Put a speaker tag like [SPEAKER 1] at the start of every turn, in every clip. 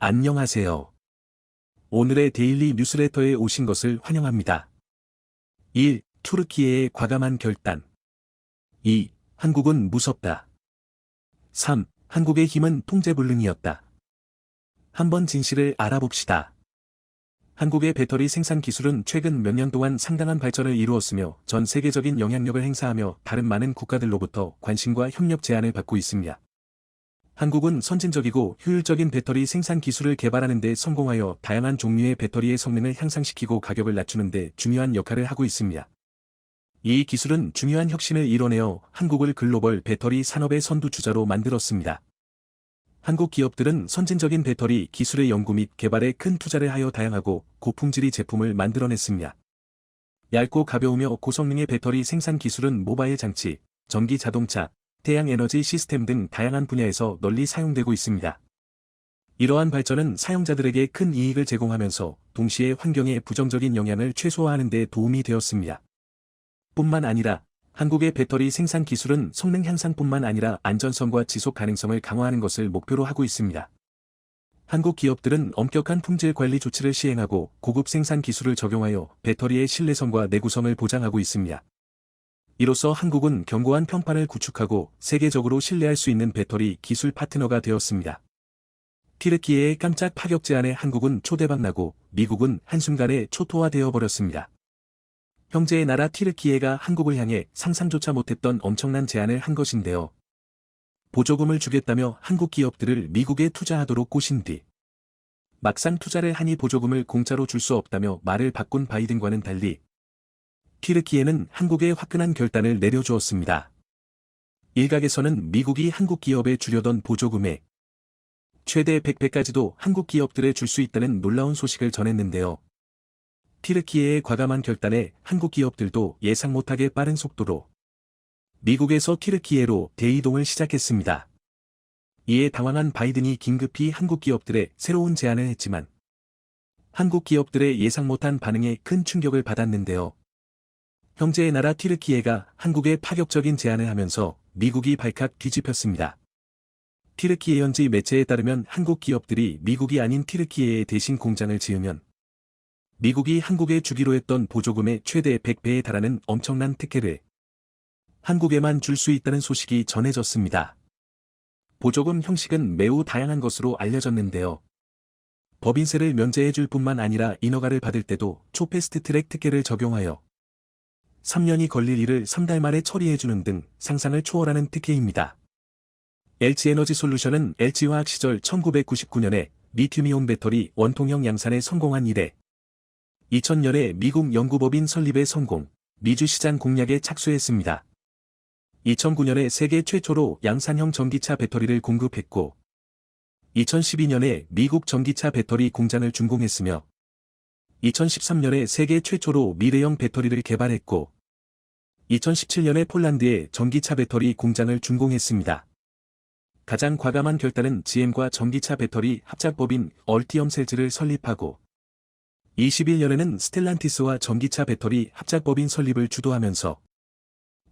[SPEAKER 1] 안녕하세요. 오늘의 데일리 뉴스레터에 오신 것을 환영합니다. 1. 투르키예의 과감한 결단. 2. 한국은 무섭다. 3. 한국의 힘은 통제불능이었다. 한번 진실을 알아봅시다. 한국의 배터리 생산 기술은 최근 몇 년 동안 상당한 발전을 이루었으며 전 세계적인 영향력을 행사하며 다른 많은 국가들로부터 관심과 협력 제안을 받고 있습니다. 한국은 선진적이고 효율적인 배터리 생산 기술을 개발하는 데 성공하여 다양한 종류의 배터리의 성능을 향상시키고 가격을 낮추는 데 중요한 역할을 하고 있습니다. 이 기술은 중요한 혁신을 이뤄내어 한국을 글로벌 배터리 산업의 선두주자로 만들었습니다. 한국 기업들은 선진적인 배터리 기술의 연구 및 개발에 큰 투자를 하여 다양하고 고품질의 제품을 만들어냈습니다. 얇고 가벼우며 고성능의 배터리 생산 기술은 모바일 장치, 전기 자동차, 태양 에너지 시스템 등 다양한 분야에서 널리 사용되고 있습니다. 이러한 발전은 사용자들에게 큰 이익을 제공하면서 동시에 환경에 부정적인 영향을 최소화하는 데 도움이 되었습니다. 뿐만 아니라 한국의 배터리 생산 기술은 성능 향상뿐만 아니라 안전성과 지속 가능성을 강화하는 것을 목표로 하고 있습니다. 한국 기업들은 엄격한 품질 관리 조치를 시행하고 고급 생산 기술을 적용하여 배터리의 신뢰성과 내구성을 보장하고 있습니다. 이로써 한국은 견고한 평판을 구축하고 세계적으로 신뢰할 수 있는 배터리 기술 파트너가 되었습니다. 튀르키예의 깜짝 파격 제안에 한국은 초대박 나고 미국은 한순간에 초토화되어 버렸습니다. 형제의 나라 튀르키예가 한국을 향해 상상조차 못했던 엄청난 제안을 한 것인데요. 보조금을 주겠다며 한국 기업들을 미국에 투자하도록 꼬신 뒤 막상 투자를 하니 보조금을 공짜로 줄 수 없다며 말을 바꾼 바이든과는 달리 튀르키예는 한국에 화끈한 결단을 내려주었습니다. 일각에서는 미국이 한국 기업에 주려던 보조금의 최대 100배까지도 한국 기업들에 줄 수 있다는 놀라운 소식을 전했는데요. 튀르키예의 과감한 결단에 한국 기업들도 예상 못하게 빠른 속도로 미국에서 튀르키예로 대이동을 시작했습니다. 이에 당황한 바이든이 긴급히 한국 기업들의 새로운 제안을 했지만 한국 기업들의 예상 못한 반응에 큰 충격을 받았는데요. 형제의 나라 튀르키예가 한국에 파격적인 제안을 하면서 미국이 발칵 뒤집혔습니다. 튀르키예 현지 매체에 따르면 한국 기업들이 미국이 아닌 튀르키예에 대신 공장을 지으면 미국이 한국에 주기로 했던 보조금의 최대 100배에 달하는 엄청난 특혜를 한국에만 줄 수 있다는 소식이 전해졌습니다. 보조금 형식은 매우 다양한 것으로 알려졌는데요. 법인세를 면제해줄 뿐만 아니라 인허가를 받을 때도 초패스트트랙 특혜를 적용하여 3년이 걸릴 일을 3달 만에 처리해주는 등 상상을 초월하는 특혜입니다. LG에너지솔루션은 LG화학 시절 1999년에 리튬이온 배터리 원통형 양산에 성공한 이래 2000년에 미국 연구법인 설립에 성공, 미주 시장 공략에 착수했습니다. 2009년에 세계 최초로 양산형 전기차 배터리를 공급했고 2012년에 미국 전기차 배터리 공장을 준공했으며 2013년에 세계 최초로 미래형 배터리를 개발했고 2017년에 폴란드에 전기차 배터리 공장을 준공했습니다. 가장 과감한 결단은 GM과 전기차 배터리 합작법인 얼티엄셀즈를 설립하고 21년에는 스텔란티스와 전기차 배터리 합작법인 설립을 주도하면서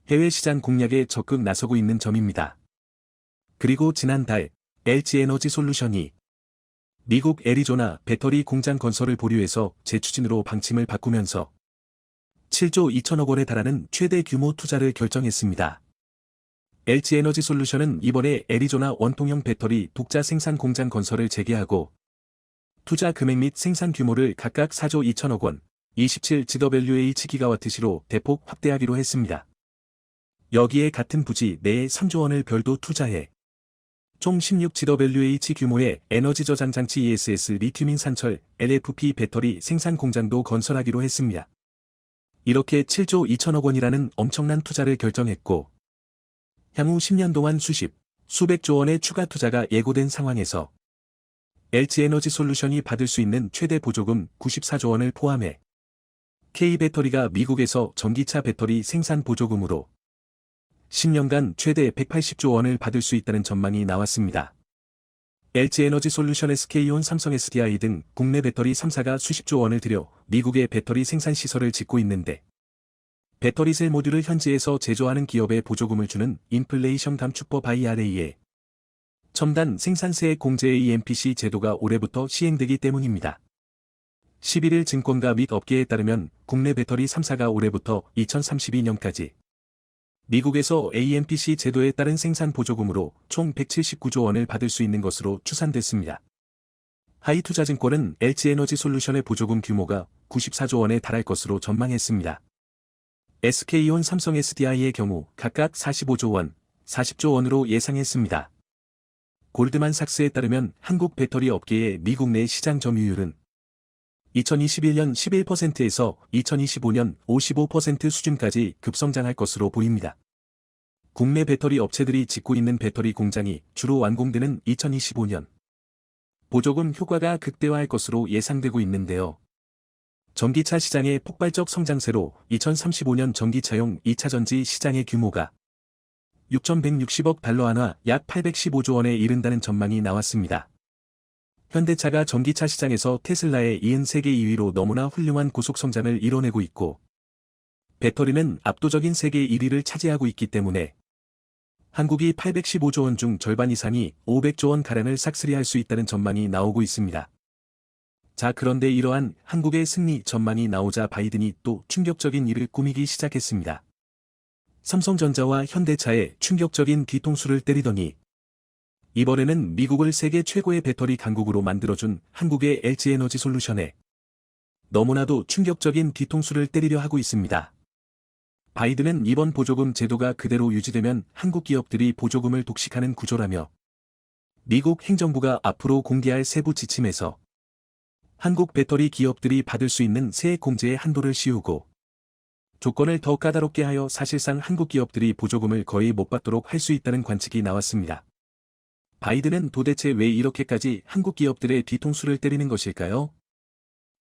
[SPEAKER 1] 해외 시장 공략에 적극 나서고 있는 점입니다. 그리고 지난달 LG에너지솔루션이 미국 애리조나 배터리 공장 건설을 보류해서 재추진으로 방침을 바꾸면서 7조 2천억 원에 달하는 최대 규모 투자를 결정했습니다. LG에너지솔루션은 이번에 애리조나 원통형 배터리 독자 생산 공장 건설을 재개하고 투자 금액 및 생산 규모를 각각 4조 2천억 원, 27GWh 기가와트시로 대폭 확대하기로 했습니다. 여기에 같은 부지 내에 3조 원을 별도 투자해 총 16GWh 규모의 에너지 저장 장치 ESS 리튬인 산철 LFP 배터리 생산 공장도 건설하기로 했습니다. 이렇게 7조 2천억 원이라는 엄청난 투자를 결정했고 향후 10년 동안 수백조 원의 추가 투자가 예고된 상황에서 LG에너지솔루션이 받을 수 있는 최대 보조금 94조 원을 포함해 K배터리가 미국에서 전기차 배터리 생산 보조금으로 10년간 최대 180조 원을 받을 수 있다는 전망이 나왔습니다. LG에너지솔루션 SK온 삼성 SDI 등 국내 배터리 3사가 수십조 원을 들여 미국의 배터리 생산 시설을 짓고 있는데 배터리 셀 모듈을 현지에서 제조하는 기업에 보조금을 주는 인플레이션 감축법 IRA에 첨단 생산세 공제 EMPC 제도가 올해부터 시행되기 때문입니다. 11일 증권가 및 업계에 따르면 국내 배터리 3사가 올해부터 2032년까지 미국에서 AMPC 제도에 따른 생산 보조금으로 총 179조 원을 받을 수 있는 것으로 추산됐습니다. 하이투자증권은 LG에너지솔루션의 보조금 규모가 94조 원에 달할 것으로 전망했습니다. SK온 삼성 SDI의 경우 각각 45조 원, 40조 원으로 예상했습니다. 골드만삭스에 따르면 한국 배터리 업계의 미국 내 시장 점유율은 2021년 11%에서 2025년 55% 수준까지 급성장할 것으로 보입니다. 국내 배터리 업체들이 짓고 있는 배터리 공장이 주로 완공되는 2025년 보조금 효과가 극대화할 것으로 예상되고 있는데요. 전기차 시장의 폭발적 성장세로 2035년 전기차용 2차 전지 시장의 규모가 6,160억 달러 한화 약 815조 원에 이른다는 전망이 나왔습니다. 현대차가 전기차 시장에서 테슬라에 이은 세계 2위로 너무나 훌륭한 고속 성장을 이뤄내고 있고 배터리는 압도적인 세계 1위를 차지하고 있기 때문에 한국이 815조 원 중 절반 이상이 500조 원 가량을 싹쓸이할 수 있다는 전망이 나오고 있습니다. 자, 그런데 이러한 한국의 승리 전망이 나오자 바이든이 또 충격적인 일을 꾸미기 시작했습니다. 삼성전자와 현대차에 충격적인 뒤통수를 때리더니 이번에는 미국을 세계 최고의 배터리 강국으로 만들어준 한국의 LG에너지솔루션에 너무나도 충격적인 뒤통수를 때리려 하고 있습니다. 바이든은 이번 보조금 제도가 그대로 유지되면 한국 기업들이 보조금을 독식하는 구조라며 미국 행정부가 앞으로 공개할 세부 지침에서 한국 배터리 기업들이 받을 수 있는 세액 공제의 한도를 씌우고 조건을 더 까다롭게 하여 사실상 한국 기업들이 보조금을 거의 못 받도록 할 수 있다는 관측이 나왔습니다. 바이든은 도대체 왜 이렇게까지 한국 기업들의 뒤통수를 때리는 것일까요?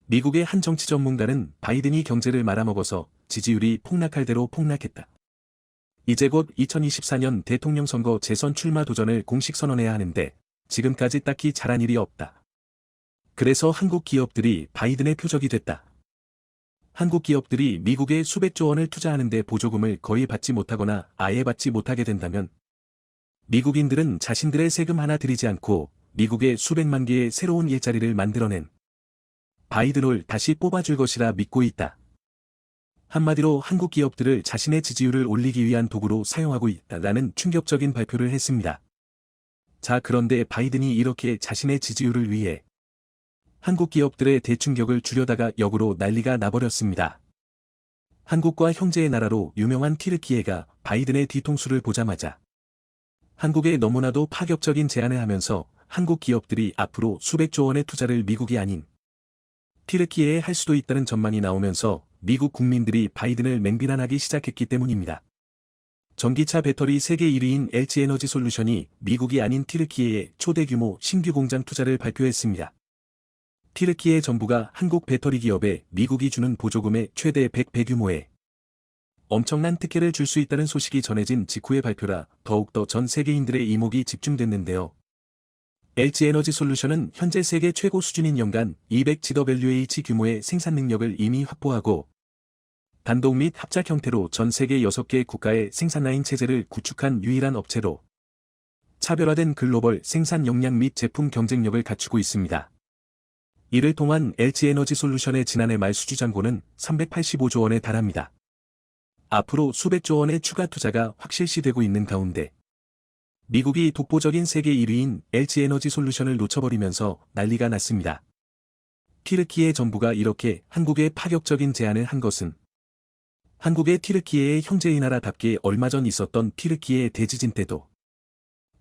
[SPEAKER 1] 미국의 한 정치 전문가는 바이든이 경제를 말아먹어서 지지율이 폭락할 대로 폭락했다. 이제 곧 2024년 대통령 선거 재선 출마 도전을 공식 선언해야 하는데 지금까지 딱히 잘한 일이 없다. 그래서 한국 기업들이 바이든의 표적이 됐다. 한국 기업들이 미국에 수백조 원을 투자하는데 보조금을 거의 받지 못하거나 아예 받지 못하게 된다면 미국인들은 자신들의 세금 하나 들이지 않고 미국에 수백만 개의 새로운 일자리를 만들어낸 바이든을 다시 뽑아줄 것이라 믿고 있다. 한마디로 한국 기업들을 자신의 지지율을 올리기 위한 도구로 사용하고 있다라는 충격적인 발표를 했습니다. 자, 그런데 바이든이 이렇게 자신의 지지율을 위해 한국 기업들의 대충격을 주려다가 역으로 난리가 나버렸습니다. 한국과 형제의 나라로 유명한 튀르키예가 바이든의 뒤통수를 보자마자 한국에 너무나도 파격적인 제안을 하면서 한국 기업들이 앞으로 수백조 원의 투자를 미국이 아닌 튀르키예에 할 수도 있다는 전망이 나오면서 미국 국민들이 바이든을 맹비난하기 시작했기 때문입니다. 전기차 배터리 세계 1위인 LG에너지솔루션이 미국이 아닌 튀르키예에 초대 규모 신규 공장 투자를 발표했습니다. 튀르키예 정부가 한국 배터리 기업에 미국이 주는 보조금의 최대 100배 규모의 엄청난 특혜를 줄 수 있다는 소식이 전해진 직후의 발표라 더욱더 전 세계인들의 이목이 집중됐는데요. LG에너지솔루션은 현재 세계 최고 수준인 연간 200GWh 규모의 생산 능력을 이미 확보하고 단독 및 합작 형태로 전 세계 6개 국가의 생산 라인 체제를 구축한 유일한 업체로 차별화된 글로벌 생산 역량 및 제품 경쟁력을 갖추고 있습니다. 이를 통한 LG에너지솔루션의 지난해 말 수주 잔고는 385조 원에 달합니다. 앞으로 수백조 원의 추가 투자가 확실시되고 있는 가운데 미국이 독보적인 세계 1위인 LG에너지솔루션을 놓쳐버리면서 난리가 났습니다. 튀르키예 정부가 이렇게 한국에 파격적인 제안을 한 것은 한국의 튀르키예의 형제의 나라답게 얼마 전 있었던 튀르키예 대지진 때도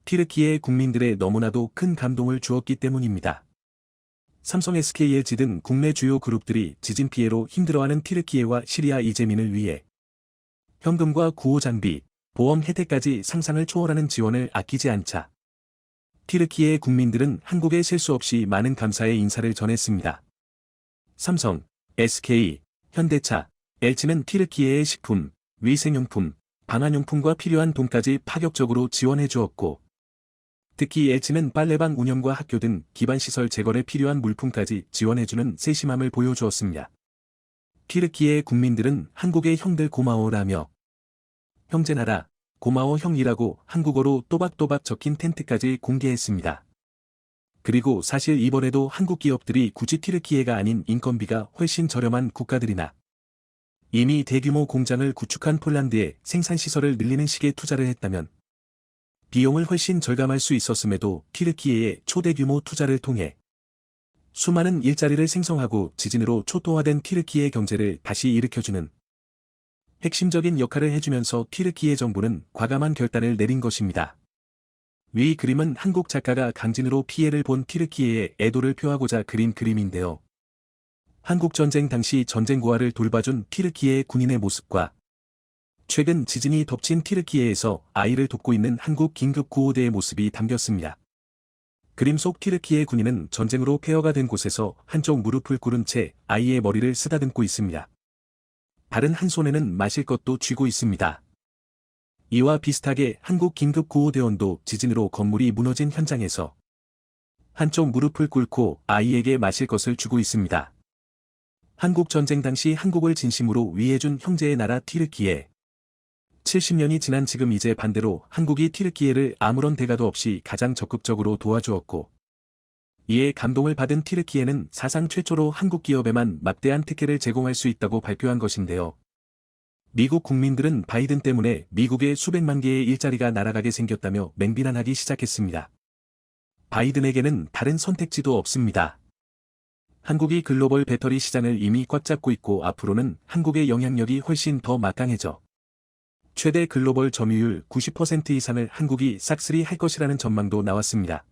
[SPEAKER 1] 튀르키예 국민들의 너무나도 큰 감동을 주었기 때문입니다. 삼성 SKLG 등 국내 주요 그룹들이 지진 피해로 힘들어하는 튀르키예와 시리아 이재민을 위해 현금과 구호 장비, 보험 혜택까지 상상을 초월하는 지원을 아끼지 않자 튀르키예 국민들은 한국에 셀 수 없이 많은 감사의 인사를 전했습니다. 삼성, SK, 현대차, LG는 튀르키예의 식품, 위생용품, 방한용품과 필요한 돈까지 파격적으로 지원해 주었고 특히 LG는 빨래방 운영과 학교 등 기반시설 재건에 필요한 물품까지 지원해주는 세심함을 보여주었습니다. 튀르키예 국민들은 한국의 형들 고마워라며 형제나라, 고마워 형이라고 한국어로 또박또박 적힌 텐트까지 공개했습니다. 그리고 사실 이번에도 한국 기업들이 굳이 튀르키예가 아닌 인건비가 훨씬 저렴한 국가들이나 이미 대규모 공장을 구축한 폴란드에 생산시설을 늘리는 식의 투자를 했다면 비용을 훨씬 절감할 수 있었음에도 튀르키예의 초대규모 투자를 통해 수많은 일자리를 생성하고 지진으로 초토화된 튀르키예 경제를 다시 일으켜주는 핵심적인 역할을 해주면서 튀르키예 정부는 과감한 결단을 내린 것입니다. 위 그림은 한국 작가가 강진으로 피해를 본 튀르키예의 애도를 표하고자 그린 그림인데요. 한국전쟁 당시 전쟁 고아를 돌봐준 튀르키예의 군인의 모습과 최근 지진이 덮친 튀르키예에서 아이를 돕고 있는 한국 긴급구호대의 모습이 담겼습니다. 그림 속 튀르키예 군인은 전쟁으로 폐허가 된 곳에서 한쪽 무릎을 꿇은 채 아이의 머리를 쓰다듬고 있습니다. 다른 한 손에는 마실 것도 쥐고 있습니다. 이와 비슷하게 한국 긴급구호대원도 지진으로 건물이 무너진 현장에서 한쪽 무릎을 꿇고 아이에게 마실 것을 주고 있습니다. 한국 전쟁 당시 한국을 진심으로 위해준 형제의 나라 튀르키예. 70년이 지난 지금 이제 반대로 한국이 튀르키예를 아무런 대가도 없이 가장 적극적으로 도와주었고 이에 감동을 받은 튀르키예는 사상 최초로 한국 기업에만 막대한 특혜를 제공할 수 있다고 발표한 것인데요. 미국 국민들은 바이든 때문에 미국의 수백만 개의 일자리가 날아가게 생겼다며 맹비난하기 시작했습니다. 바이든에게는 다른 선택지도 없습니다. 한국이 글로벌 배터리 시장을 이미 꽉 잡고 있고 앞으로는 한국의 영향력이 훨씬 더 막강해져 최대 글로벌 점유율 90% 이상을 한국이 싹쓸이 할 것이라는 전망도 나왔습니다.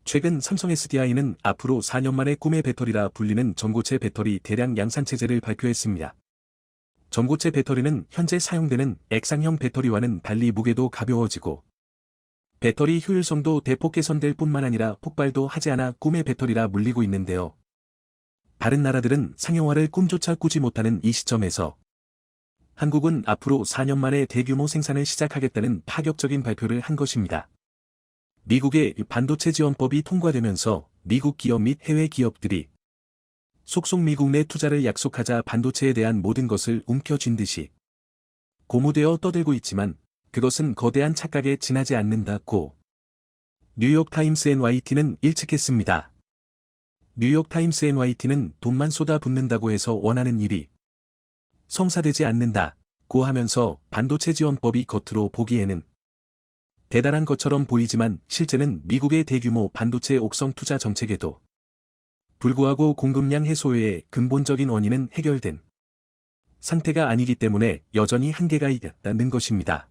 [SPEAKER 1] 최근 삼성 SDI는 앞으로 4년 만에 꿈의 배터리라 불리는 전고체 배터리 대량 양산체제를 발표했습니다. 전고체 배터리는 현재 사용되는 액상형 배터리와는 달리 무게도 가벼워지고 배터리 효율성도 대폭 개선될 뿐만 아니라 폭발도 하지 않아 꿈의 배터리라 물리고 있는데요. 다른 나라들은 상용화를 꿈조차 꾸지 못하는 이 시점에서 한국은 앞으로 4년 만에 대규모 생산을 시작하겠다는 파격적인 발표를 한 것입니다. 미국의 반도체 지원법이 통과되면서 미국 기업 및 해외 기업들이 속속 미국 내 투자를 약속하자 반도체에 대한 모든 것을 움켜쥔 듯이 고무되어 떠들고 있지만 그것은 거대한 착각에 지나지 않는다고 뉴욕타임스 NYT는 일측했습니다. 뉴욕타임스 NYT는 돈만 쏟아붓는다고 해서 원하는 일이 성사되지 않는다고 하면서 반도체 지원법이 겉으로 보기에는 대단한 것처럼 보이지만 실제는 미국의 대규모 반도체 옥성 투자 정책에도 불구하고 공급량 해소 외에 근본적인 원인은 해결된 상태가 아니기 때문에 여전히 한계가 있다는 것입니다.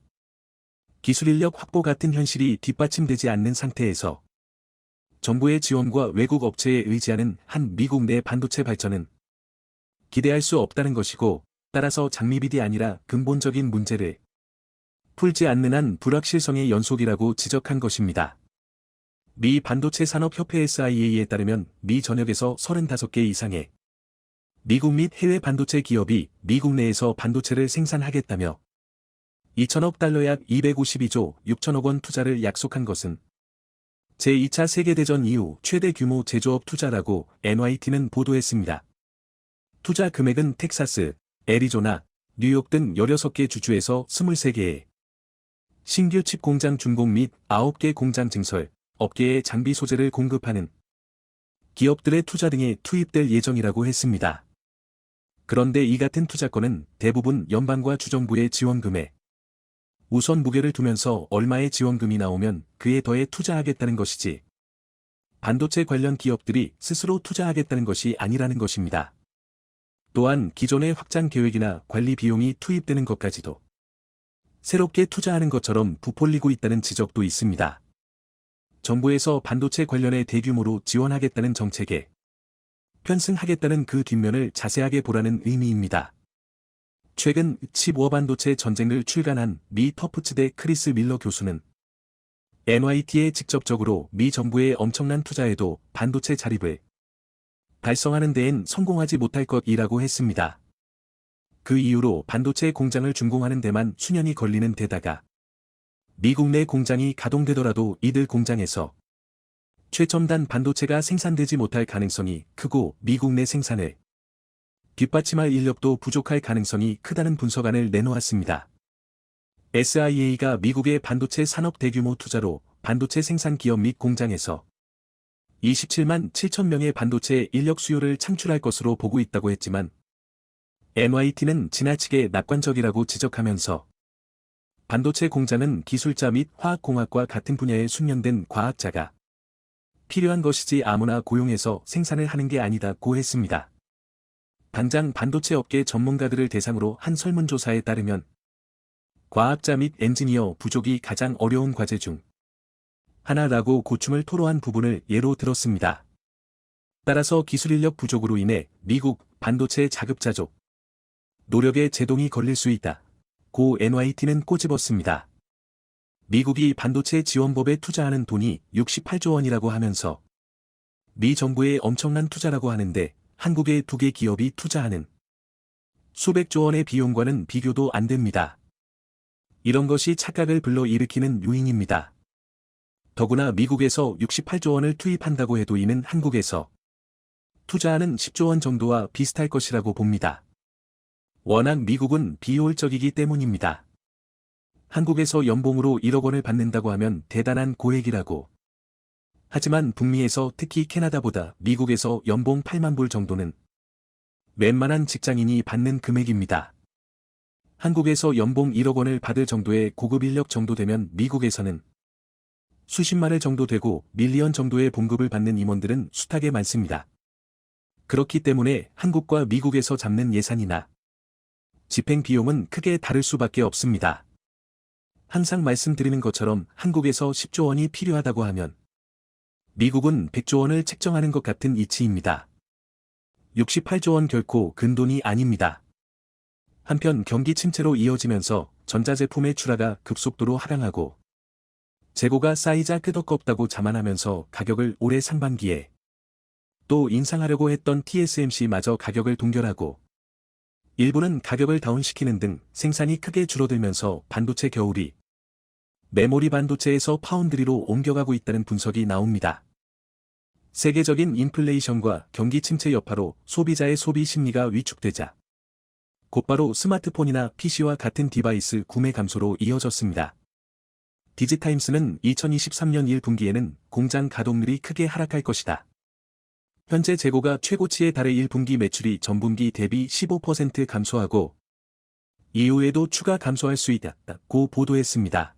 [SPEAKER 1] 기술 인력 확보 같은 현실이 뒷받침되지 않는 상태에서 정부의 지원과 외국 업체에 의지하는 한 미국 내 반도체 발전은 기대할 수 없다는 것이고 따라서 장밋빛이 아니라 근본적인 문제를 풀지 않는 한 불확실성의 연속이라고 지적한 것입니다. 미 반도체 산업협회 SIA에 따르면 미 전역에서 35개 이상의 미국 및 해외 반도체 기업이 미국 내에서 반도체를 생산하겠다며 2천억 달러 약 252조 6천억 원 투자를 약속한 것은 제2차 세계대전 이후 최대 규모 제조업 투자라고 NYT는 보도했습니다. 투자 금액은 텍사스, 애리조나, 뉴욕 등 16개 주주에서 23개의 신규 칩 공장 준공 및 9개 공장 증설, 업계에 장비 소재를 공급하는 기업들의 투자 등에 투입될 예정이라고 했습니다. 그런데 이 같은 투자건은 대부분 연방과 주정부의 지원금에 우선 무게를 두면서 얼마의 지원금이 나오면 그에 더해 투자하겠다는 것이지 반도체 관련 기업들이 스스로 투자하겠다는 것이 아니라는 것입니다. 또한 기존의 확장 계획이나 관리 비용이 투입되는 것까지도 새롭게 투자하는 것처럼 부풀리고 있다는 지적도 있습니다. 정부에서 반도체 관련해 대규모로 지원하겠다는 정책에 편승하겠다는 그 뒷면을 자세하게 보라는 의미입니다. 최근 칩5 반도체 전쟁을 출간한 미 터프츠대 크리스 밀러 교수는 NYT에 직접적으로 미 정부의 엄청난 투자에도 반도체 자립을 달성하는 데엔 성공하지 못할 것이라고 했습니다. 그 이후로 반도체 공장을 준공하는 데만 수년이 걸리는 데다가 미국 내 공장이 가동되더라도 이들 공장에서 최첨단 반도체가 생산되지 못할 가능성이 크고 미국 내 생산을 뒷받침할 인력도 부족할 가능성이 크다는 분석안을 내놓았습니다. SIA가 미국의 반도체 산업 대규모 투자로 반도체 생산 기업 및 공장에서 27만 7천 명의 반도체 인력 수요를 창출할 것으로 보고 있다고 했지만 MIT는 지나치게 낙관적이라고 지적하면서 반도체 공장은 기술자 및 화학공학과 같은 분야에 숙련된 과학자가 필요한 것이지 아무나 고용해서 생산을 하는 게 아니다고 했습니다. 당장 반도체 업계 전문가들을 대상으로 한 설문조사에 따르면 과학자 및 엔지니어 부족이 가장 어려운 과제 중 하나라고 고충을 토로한 부분을 예로 들었습니다. 따라서 기술 인력 부족으로 인해 미국 반도체 자급자족 노력에 제동이 걸릴 수 있다. 고 NYT는 꼬집었습니다. 미국이 반도체 지원법에 투자하는 돈이 68조 원이라고 하면서 미 정부의 엄청난 투자라고 하는데 한국의 2개 기업이 투자하는 수백조 원의 비용과는 비교도 안 됩니다. 이런 것이 착각을 불러일으키는 요인입니다. 더구나 미국에서 68조 원을 투입한다고 해도 이는 한국에서 투자하는 10조 원 정도와 비슷할 것이라고 봅니다. 워낙 미국은 비효율적이기 때문입니다. 한국에서 연봉으로 1억 원을 받는다고 하면 대단한 고액이라고. 하지만 북미에서 특히 캐나다보다 미국에서 연봉 8만 불 정도는 웬만한 직장인이 받는 금액입니다. 한국에서 연봉 1억 원을 받을 정도의 고급 인력 정도 되면 미국에서는 수십만을 정도 되고 밀리언 정도의 봉급을 받는 임원들은 숱하게 많습니다. 그렇기 때문에 한국과 미국에서 잡는 예산이나 집행 비용은 크게 다를 수밖에 없습니다. 항상 말씀드리는 것처럼 한국에서 10조 원이 필요하다고 하면 미국은 100조 원을 책정하는 것 같은 이치입니다. 68조 원 결코 근돈이 아닙니다. 한편 경기 침체로 이어지면서 전자제품의 출하가 급속도로 하락하고 재고가 쌓이자 끄덕없다고 자만하면서 가격을 올해 상반기에 또 인상하려고 했던 TSMC마저 가격을 동결하고 일부는 가격을 다운시키는 등 생산이 크게 줄어들면서 반도체 겨울이 메모리 반도체에서 파운드리로 옮겨가고 있다는 분석이 나옵니다. 세계적인 인플레이션과 경기 침체 여파로 소비자의 소비 심리가 위축되자 곧바로 스마트폰이나 PC와 같은 디바이스 구매 감소로 이어졌습니다. 디지타임스는 2023년 1분기에는 공장 가동률이 크게 하락할 것이다. 현재 재고가 최고치에 달해 1분기 매출이 전분기 대비 15% 감소하고 이후에도 추가 감소할 수 있다고 보도했습니다.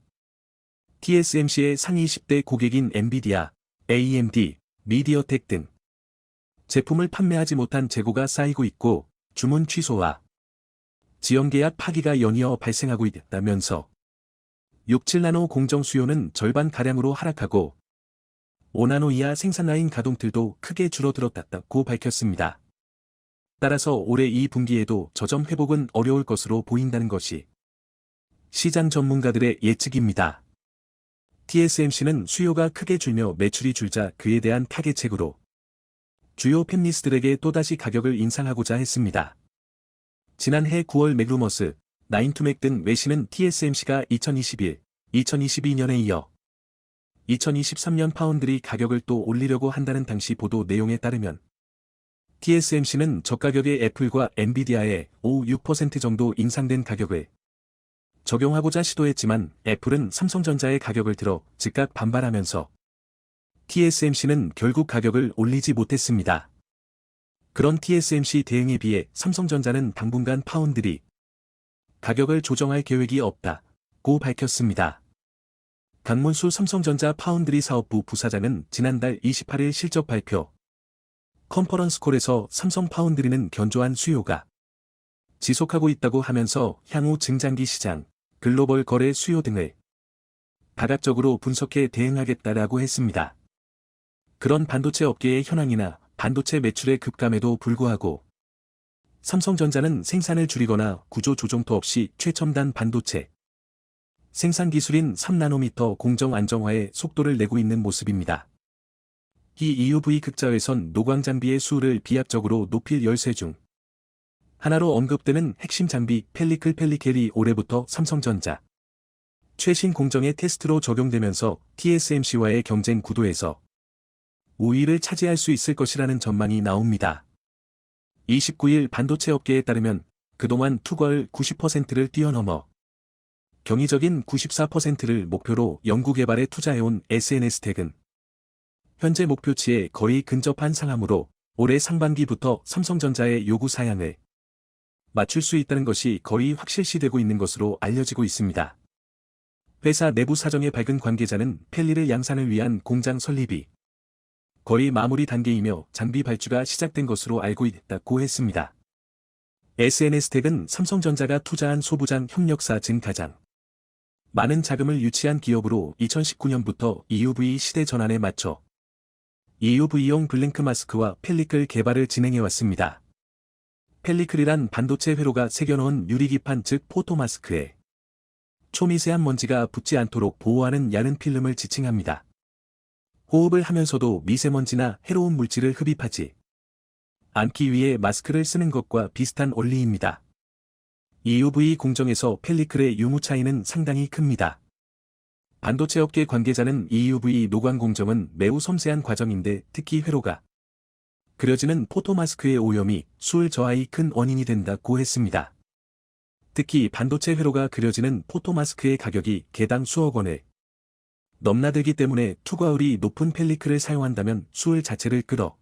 [SPEAKER 1] TSMC의 상위 10대 고객인 엔비디아, AMD, 미디어텍 등 제품을 판매하지 못한 재고가 쌓이고 있고 주문 취소와 지연계약 파기가 연이어 발생하고 있다면서 6, 7나노 공정 수요는 절반가량으로 하락하고 5나노 이하 생산라인 가동틀도 크게 줄어들었다고 밝혔습니다. 따라서 올해 2분기에도 저점 회복은 어려울 것으로 보인다는 것이 시장 전문가들의 예측입니다. TSMC는 수요가 크게 줄며 매출이 줄자 그에 대한 타겟책으로 주요 팹리스들에게 또다시 가격을 인상하고자 했습니다. 지난해 9월 맥루머스, 나인투맥 등 외신은 TSMC가 2021, 2022년에 이어 2023년 파운드리 가격을 또 올리려고 한다는 당시 보도 내용에 따르면 TSMC는 저가격의 애플과 엔비디아의 5-6% 정도 인상된 가격을 적용하고자 시도했지만 애플은 삼성전자의 가격을 들어 즉각 반발하면서 TSMC는 결국 가격을 올리지 못했습니다. 그런 TSMC 대응에 비해 삼성전자는 당분간 파운드리 가격을 조정할 계획이 없다고 밝혔습니다. 강문수 삼성전자 파운드리 사업부 부사장은 지난달 28일 실적 발표 컨퍼런스콜에서 삼성 파운드리는 견조한 수요가 지속하고 있다고 하면서 향후 증장기 시장, 글로벌 거래 수요 등을 다각적으로 분석해 대응하겠다라고 했습니다. 그런 반도체 업계의 현황이나 반도체 매출의 급감에도 불구하고 삼성전자는 생산을 줄이거나 구조 조정도 없이 최첨단 반도체 생산 기술인 3나노미터 공정 안정화에 속도를 내고 있는 모습입니다. 이 EUV 극자외선 노광 장비의 수를 비약적으로 높일 열쇠 중 하나로 언급되는 핵심 장비 펠리클이 올해부터 삼성전자 최신 공정의 테스트로 적용되면서 TSMC와의 경쟁 구도에서 우위를 차지할 수 있을 것이라는 전망이 나옵니다. 29일 반도체 업계에 따르면 그동안 투과율 90%를 뛰어넘어 경이적인 94%를 목표로 연구개발에 투자해온 SNS텍은 현재 목표치에 거의 근접한 상황으로 올해 상반기부터 삼성전자의 요구 사양을 맞출 수 있다는 것이 거의 확실시되고 있는 것으로 알려지고 있습니다. 회사 내부 사정에 밝은 관계자는 펠리르 양산을 위한 공장 설립이 거의 마무리 단계이며 장비 발주가 시작된 것으로 알고 있다고 했습니다. SNS텍은 삼성전자가 투자한 소부장 협력사 중 가장 많은 자금을 유치한 기업으로 2019년부터 EUV 시대 전환에 맞춰 EUV용 블랭크 마스크와 펠리클 개발을 진행해왔습니다. 펠리클이란 반도체 회로가 새겨놓은 유리기판 즉 포토마스크에 초미세한 먼지가 붙지 않도록 보호하는 얇은 필름을 지칭합니다. 호흡을 하면서도 미세먼지나 해로운 물질을 흡입하지 않기 위해 마스크를 쓰는 것과 비슷한 원리입니다. EUV 공정에서 펠리클의 유무 차이는 상당히 큽니다. 반도체 업계 관계자는 EUV 노광 공정은 매우 섬세한 과정인데 특히 회로가 그려지는 포토마스크의 오염이 수울 저하의 큰 원인이 된다고 했습니다. 특히 반도체 회로가 그려지는 포토마스크의 가격이 개당 수억 원을 넘나들기 때문에 투과율이 높은 펠리클을 사용한다면 수울 자체를 끌어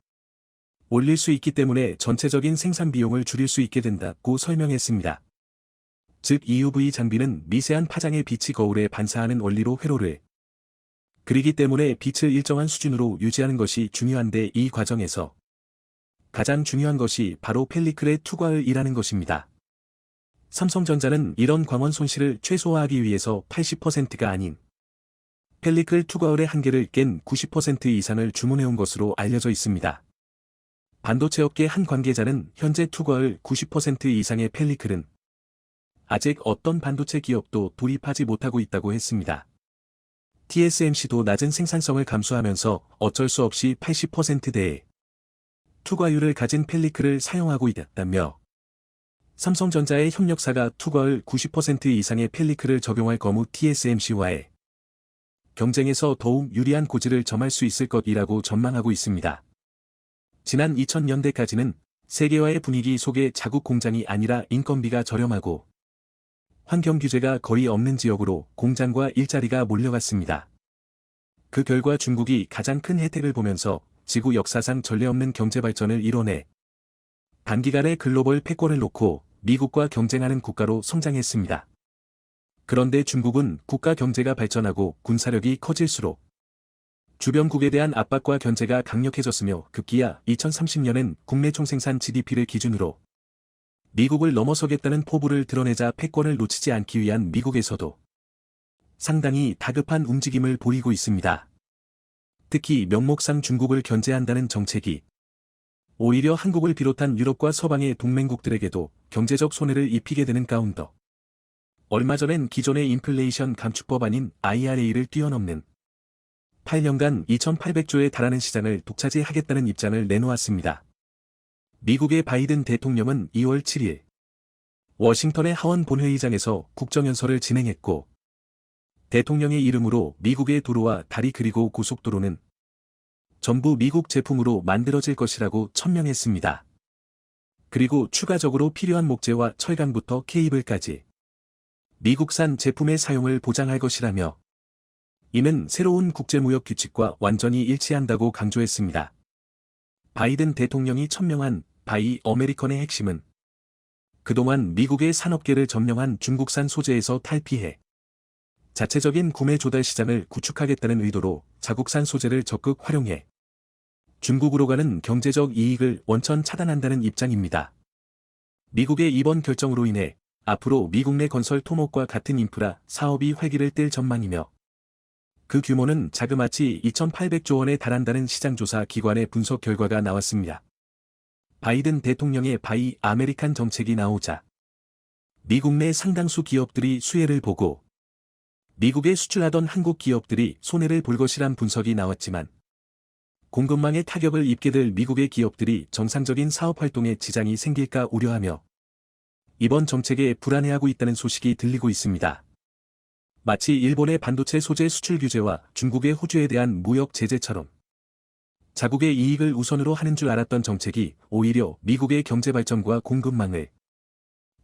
[SPEAKER 1] 올릴 수 있기 때문에 전체적인 생산 비용을 줄일 수 있게 된다고 설명했습니다. 즉 EUV 장비는 미세한 파장의 빛이 거울에 반사하는 원리로 회로를 그리기 때문에 빛을 일정한 수준으로 유지하는 것이 중요한데 이 과정에서 가장 중요한 것이 바로 펠리클의 투과율이라는 것입니다. 삼성전자는 이런 광원 손실을 최소화하기 위해서 80%가 아닌 펠리클 투과율의 한계를 깬 90% 이상을 주문해온 것으로 알려져 있습니다. 반도체 업계 한 관계자는 현재 투과율 90% 이상의 펠리클은 아직 어떤 반도체 기업도 도입하지 못하고 있다고 했습니다. TSMC도 낮은 생산성을 감수하면서 어쩔 수 없이 80%대의 투과율을 가진 펠리클을 사용하고 있다며 삼성전자의 협력사가 투과율 90% 이상의 펠리클을 적용할 경우 TSMC와의 경쟁에서 더욱 유리한 고지를 점할 수 있을 것이라고 전망하고 있습니다. 지난 2000년대까지는 세계화의 분위기 속에 자국 공장이 아니라 인건비가 저렴하고 환경 규제가 거의 없는 지역으로 공장과 일자리가 몰려갔습니다. 그 결과 중국이 가장 큰 혜택을 보면서 지구 역사상 전례 없는 경제 발전을 이뤄내 단기간에 글로벌 패권을 놓고 미국과 경쟁하는 국가로 성장했습니다. 그런데 중국은 국가 경제가 발전하고 군사력이 커질수록 주변국에 대한 압박과 견제가 강력해졌으며 급기야 2030년엔 국내 총생산 GDP를 기준으로 미국을 넘어서겠다는 포부를 드러내자 패권을 놓치지 않기 위한 미국에서도 상당히 다급한 움직임을 보이고 있습니다. 특히 명목상 중국을 견제한다는 정책이 오히려 한국을 비롯한 유럽과 서방의 동맹국들에게도 경제적 손해를 입히게 되는 가운데 얼마 전엔 기존의 인플레이션 감축법안인 IRA를 뛰어넘는 8년간 2,800조에 달하는 시장을 독차지하겠다는 입장을 내놓았습니다. 미국의 바이든 대통령은 2월 7일 워싱턴의 하원 본회의장에서 국정연설을 진행했고 대통령의 이름으로 미국의 도로와 다리 그리고 고속도로는 전부 미국 제품으로 만들어질 것이라고 천명했습니다. 그리고 추가적으로 필요한 목재와 철강부터 케이블까지 미국산 제품의 사용을 보장할 것이라며 이는 새로운 국제무역 규칙과 완전히 일치한다고 강조했습니다. 바이든 대통령이 천명한 바이 어메리컨의 핵심은 그동안 미국의 산업계를 점령한 중국산 소재에서 탈피해 자체적인 구매 조달 시장을 구축하겠다는 의도로 자국산 소재를 적극 활용해 중국으로 가는 경제적 이익을 원천 차단한다는 입장입니다. 미국의 이번 결정으로 인해 앞으로 미국 내 건설 토목과 같은 인프라 사업이 활기를 띨 전망이며 그 규모는 자그마치 2,800조 원에 달한다는 시장조사 기관의 분석 결과가 나왔습니다. 바이든 대통령의 바이 아메리칸 정책이 나오자 미국 내 상당수 기업들이 수혜를 보고 미국에 수출하던 한국 기업들이 손해를 볼 것이란 분석이 나왔지만 공급망에 타격을 입게 될 미국의 기업들이 정상적인 사업 활동에 지장이 생길까 우려하며 이번 정책에 불안해하고 있다는 소식이 들리고 있습니다. 마치 일본의 반도체 소재 수출 규제와 중국의 호주에 대한 무역 제재처럼 자국의 이익을 우선으로 하는 줄 알았던 정책이 오히려 미국의 경제 발전과 공급망을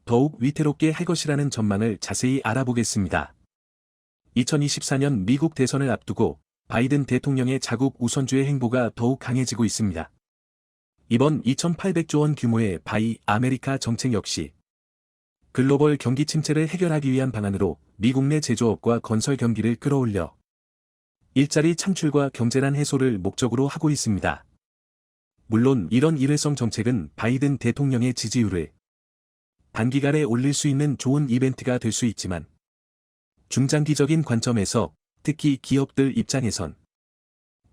[SPEAKER 1] 더욱 위태롭게 할 것이라는 전망을 자세히 알아보겠습니다. 2024년 미국 대선을 앞두고 바이든 대통령의 자국 우선주의 행보가 더욱 강해지고 있습니다. 이번 2,800조 원 규모의 바이 아메리카 정책 역시 글로벌 경기 침체를 해결하기 위한 방안으로 미국 내 제조업과 건설 경기를 끌어올려 일자리 창출과 경제난 해소를 목적으로 하고 있습니다. 물론 이런 일회성 정책은 바이든 대통령의 지지율을 단기간에 올릴 수 있는 좋은 이벤트가 될 수 있지만 중장기적인 관점에서 특히 기업들 입장에선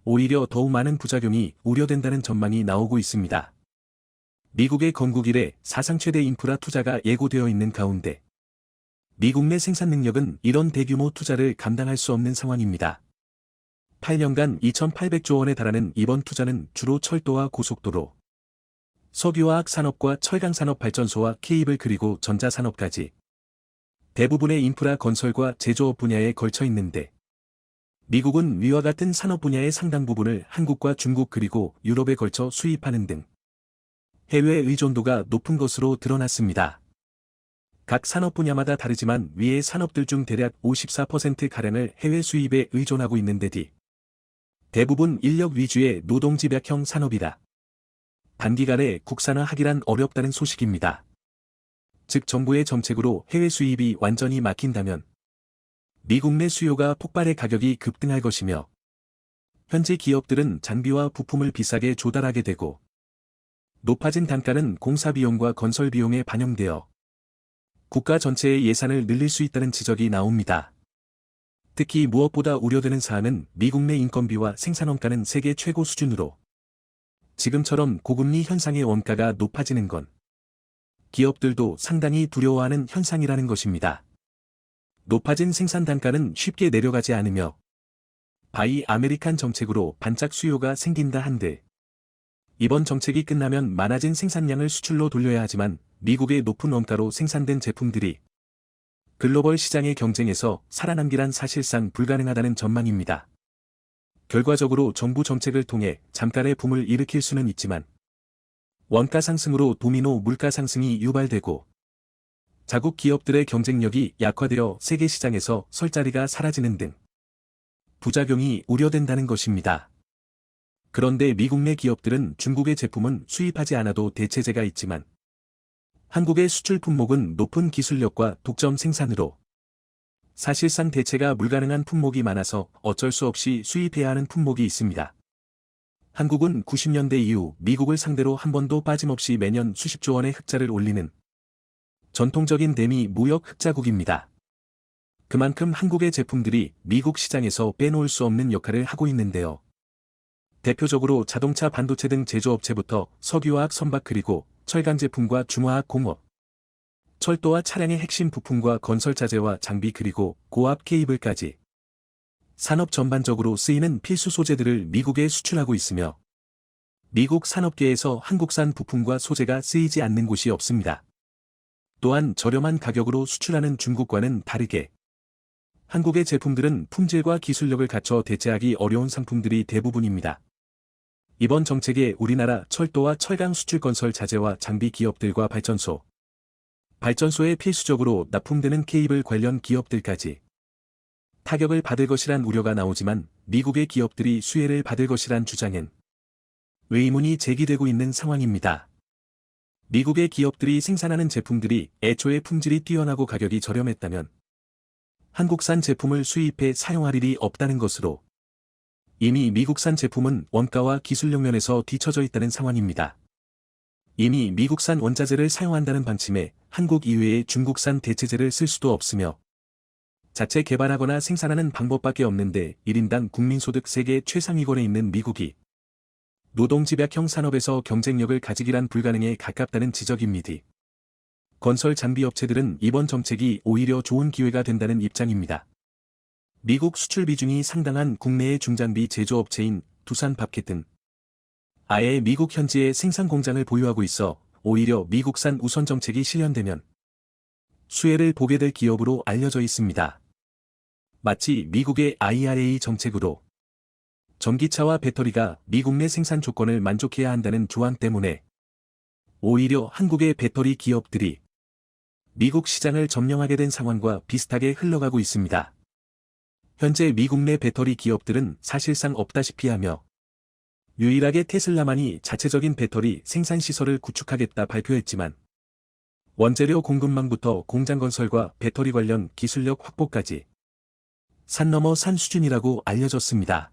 [SPEAKER 1] 오히려 더욱 많은 부작용이 우려된다는 전망이 나오고 있습니다. 미국의 건국 이래 사상 최대 인프라 투자가 예고되어 있는 가운데 미국 내 생산 능력은 이런 대규모 투자를 감당할 수 없는 상황입니다. 8년간 2,800조 원에 달하는 이번 투자는 주로 철도와 고속도로, 석유화학 산업과 철강산업 발전소와 케이블 그리고 전자산업까지 대부분의 인프라 건설과 제조업 분야에 걸쳐 있는데 미국은 위와 같은 산업 분야의 상당 부분을 한국과 중국 그리고 유럽에 걸쳐 수입하는 등 해외 의존도가 높은 것으로 드러났습니다. 각 산업 분야마다 다르지만 위의 산업들 중 대략 54%가량을 해외 수입에 의존하고 있는데 대부분 인력 위주의 노동집약형 산업이다. 단기간에 국산화하기란 어렵다는 소식입니다. 즉 정부의 정책으로 해외 수입이 완전히 막힌다면 미국 내 수요가 폭발해 가격이 급등할 것이며 현재 기업들은 장비와 부품을 비싸게 조달하게 되고 높아진 단가는 공사 비용과 건설 비용에 반영되어 국가 전체의 예산을 늘릴 수 있다는 지적이 나옵니다. 특히 무엇보다 우려되는 사안은 미국 내 인건비와 생산원가는 세계 최고 수준으로 지금처럼 고금리 현상의 원가가 높아지는 건 기업들도 상당히 두려워하는 현상이라는 것입니다. 높아진 생산 단가는 쉽게 내려가지 않으며 바이 아메리칸 정책으로 반짝 수요가 생긴다 한들 이번 정책이 끝나면 많아진 생산량을 수출로 돌려야 하지만 미국의 높은 원가로 생산된 제품들이 글로벌 시장의 경쟁에서 살아남기란 사실상 불가능하다는 전망입니다. 결과적으로 정부 정책을 통해 잠깐의 붐을 일으킬 수는 있지만 원가 상승으로 도미노 물가 상승이 유발되고 자국 기업들의 경쟁력이 약화되어 세계 시장에서 설 자리가 사라지는 등 부작용이 우려된다는 것입니다. 그런데 미국 내 기업들은 중국의 제품은 수입하지 않아도 대체재가 있지만 한국의 수출 품목은 높은 기술력과 독점 생산으로 사실상 대체가 불가능한 품목이 많아서 어쩔 수 없이 수입해야 하는 품목이 있습니다. 한국은 90년대 이후 미국을 상대로 한 번도 빠짐없이 매년 수십조 원의 흑자를 올리는 전통적인 대미 무역 흑자국입니다. 그만큼 한국의 제품들이 미국 시장에서 빼놓을 수 없는 역할을 하고 있는데요. 대표적으로 자동차 반도체 등 제조업체부터 석유화학 선박 그리고 철강 제품과 중화학 공업, 철도와 차량의 핵심 부품과 건설 자재와 장비 그리고 고압 케이블까지 산업 전반적으로 쓰이는 필수 소재들을 미국에 수출하고 있으며 미국 산업계에서 한국산 부품과 소재가 쓰이지 않는 곳이 없습니다. 또한 저렴한 가격으로 수출하는 중국과는 다르게 한국의 제품들은 품질과 기술력을 갖춰 대체하기 어려운 상품들이 대부분입니다. 이번 정책에 우리나라 철도와 철강 수출 건설 자재와 장비 기업들과 발전소에 필수적으로 납품되는 케이블 관련 기업들까지 타격을 받을 것이란 우려가 나오지만 미국의 기업들이 수혜를 받을 것이란 주장엔 의문이 제기되고 있는 상황입니다. 미국의 기업들이 생산하는 제품들이 애초에 품질이 뛰어나고 가격이 저렴했다면 한국산 제품을 수입해 사용할 일이 없다는 것으로 이미 미국산 제품은 원가와 기술력 면에서 뒤처져 있다는 상황입니다. 이미 미국산 원자재를 사용한다는 방침에 한국 이외의 중국산 대체재를 쓸 수도 없으며 자체 개발하거나 생산하는 방법밖에 없는데 1인당 국민소득 세계 최상위권에 있는 미국이 노동집약형 산업에서 경쟁력을 가지기란 불가능에 가깝다는 지적입니다. 건설 장비 업체들은 이번 정책이 오히려 좋은 기회가 된다는 입장입니다. 미국 수출 비중이 상당한 국내의 중장비 제조업체인 두산 밥켓은 아예 미국 현지에 생산 공장을 보유하고 있어 오히려 미국산 우선 정책이 실현되면 수혜를 보게 될 기업으로 알려져 있습니다. 마치 미국의 IRA 정책으로 전기차와 배터리가 미국 내 생산 조건을 만족해야 한다는 조항 때문에 오히려 한국의 배터리 기업들이 미국 시장을 점령하게 된 상황과 비슷하게 흘러가고 있습니다. 현재 미국 내 배터리 기업들은 사실상 없다시피 하며 유일하게 테슬라만이 자체적인 배터리 생산 시설을 구축하겠다 발표했지만 원재료 공급망부터 공장 건설과 배터리 관련 기술력 확보까지 산 넘어 산 수준이라고 알려졌습니다.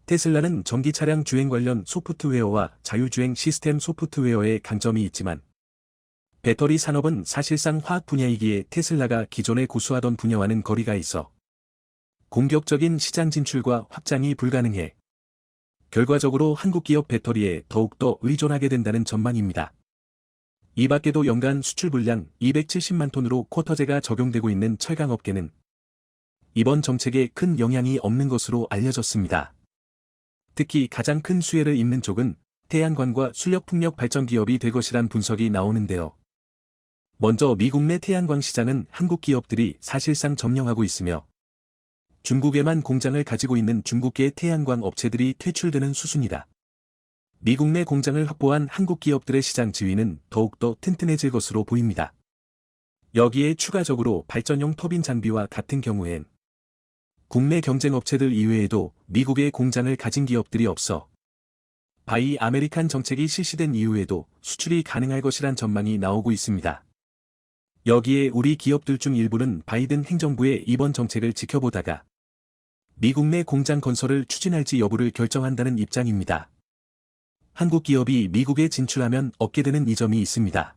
[SPEAKER 1] 테슬라는 전기 차량 주행 관련 소프트웨어와 자율주행 시스템 소프트웨어에 강점이 있지만 배터리 산업은 사실상 화학 분야이기에 테슬라가 기존에 고수하던 분야와는 거리가 있어 공격적인 시장 진출과 확장이 불가능해 결과적으로 한국 기업 배터리에 더욱더 의존하게 된다는 전망입니다. 이 밖에도 연간 수출 물량 270만 톤으로 쿼터제가 적용되고 있는 철강업계는 이번 정책에 큰 영향이 없는 것으로 알려졌습니다. 특히 가장 큰 수혜를 입는 쪽은 태양광과 수력풍력 발전 기업이 될 것이란 분석이 나오는데요. 먼저 미국 내 태양광 시장은 한국 기업들이 사실상 점령하고 있으며 중국에만 공장을 가지고 있는 중국계 태양광 업체들이 퇴출되는 수순이다. 미국 내 공장을 확보한 한국 기업들의 시장 지위는 더욱더 튼튼해질 것으로 보입니다. 여기에 추가적으로 발전용 터빈 장비와 같은 경우엔 국내 경쟁 업체들 이외에도 미국에 공장을 가진 기업들이 없어 바이 아메리칸 정책이 실시된 이후에도 수출이 가능할 것이란 전망이 나오고 있습니다. 여기에 우리 기업들 중 일부는 바이든 행정부의 이번 정책을 지켜보다가 미국 내 공장 건설을 추진할지 여부를 결정한다는 입장입니다. 한국 기업이 미국에 진출하면 얻게 되는 이점이 있습니다.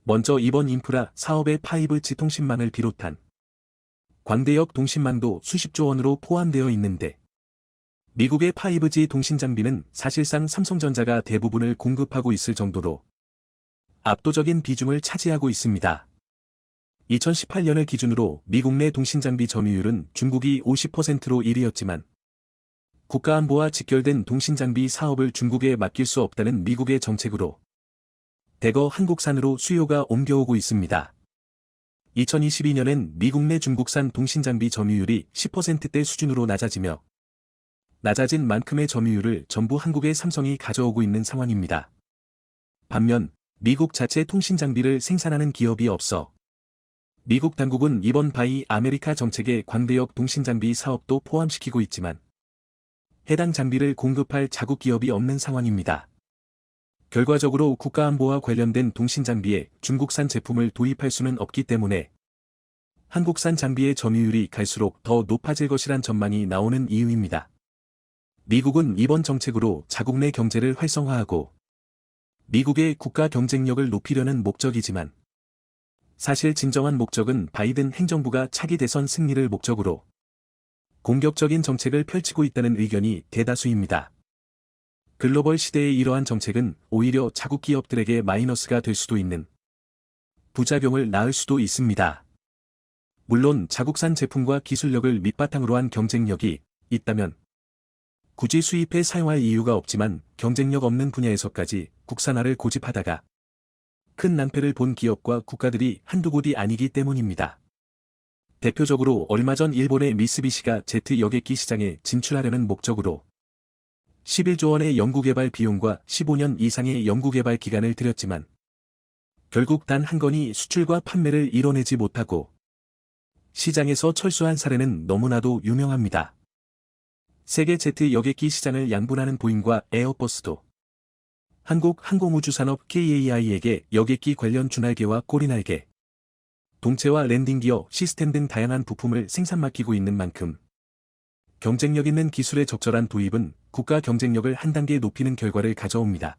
[SPEAKER 1] 먼저 이번 인프라 사업의 5G 통신망을 비롯한 광대역 통신망도 수십조 원으로 포함되어 있는데 미국의 5G 통신 장비는 사실상 삼성전자가 대부분을 공급하고 있을 정도로 압도적인 비중을 차지하고 있습니다. 2018년을 기준으로 미국 내 통신 장비 점유율은 중국이 50%로 1위였지만 국가안보와 직결된 통신 장비 사업을 중국에 맡길 수 없다는 미국의 정책으로 대거 한국산으로 수요가 옮겨오고 있습니다. 2022년엔 미국 내 중국산 통신장비 점유율이 10%대 수준으로 낮아지며 낮아진 만큼의 점유율을 전부 한국의 삼성이 가져오고 있는 상황입니다. 반면 미국 자체 통신장비를 생산하는 기업이 없어 미국 당국은 이번 바이 아메리카 정책에 광대역 통신장비 사업도 포함시키고 있지만 해당 장비를 공급할 자국 기업이 없는 상황입니다. 결과적으로 국가안보와 관련된 통신장비에 중국산 제품을 도입할 수는 없기 때문에 한국산 장비의 점유율이 갈수록 더 높아질 것이란 전망이 나오는 이유입니다. 미국은 이번 정책으로 자국 내 경제를 활성화하고 미국의 국가 경쟁력을 높이려는 목적이지만 사실 진정한 목적은 바이든 행정부가 차기 대선 승리를 목적으로 공격적인 정책을 펼치고 있다는 의견이 대다수입니다. 글로벌 시대의 이러한 정책은 오히려 자국 기업들에게 마이너스가 될 수도 있는 부작용을 낳을 수도 있습니다. 물론 자국산 제품과 기술력을 밑바탕으로 한 경쟁력이 있다면 굳이 수입해 사용할 이유가 없지만 경쟁력 없는 분야에서까지 국산화를 고집하다가 큰 낭패를 본 기업과 국가들이 한두 곳이 아니기 때문입니다. 대표적으로 얼마 전 일본의 미쓰비시가 제트 여객기 시장에 진출하려는 목적으로 11조 원의 연구개발 비용과 15년 이상의 연구개발 기간을 들였지만 결국 단 한 건이 수출과 판매를 이뤄내지 못하고 시장에서 철수한 사례는 너무나도 유명합니다. 세계 제트 여객기 시장을 양분하는 보잉과 에어버스도 한국항공우주산업 KAI에게 여객기 관련 주날개와 꼬리날개, 동체와 랜딩기어 시스템 등 다양한 부품을 생산 맡기고 있는 만큼 경쟁력 있는 기술의 적절한 도입은 국가 경쟁력을 한 단계 높이는 결과를 가져옵니다.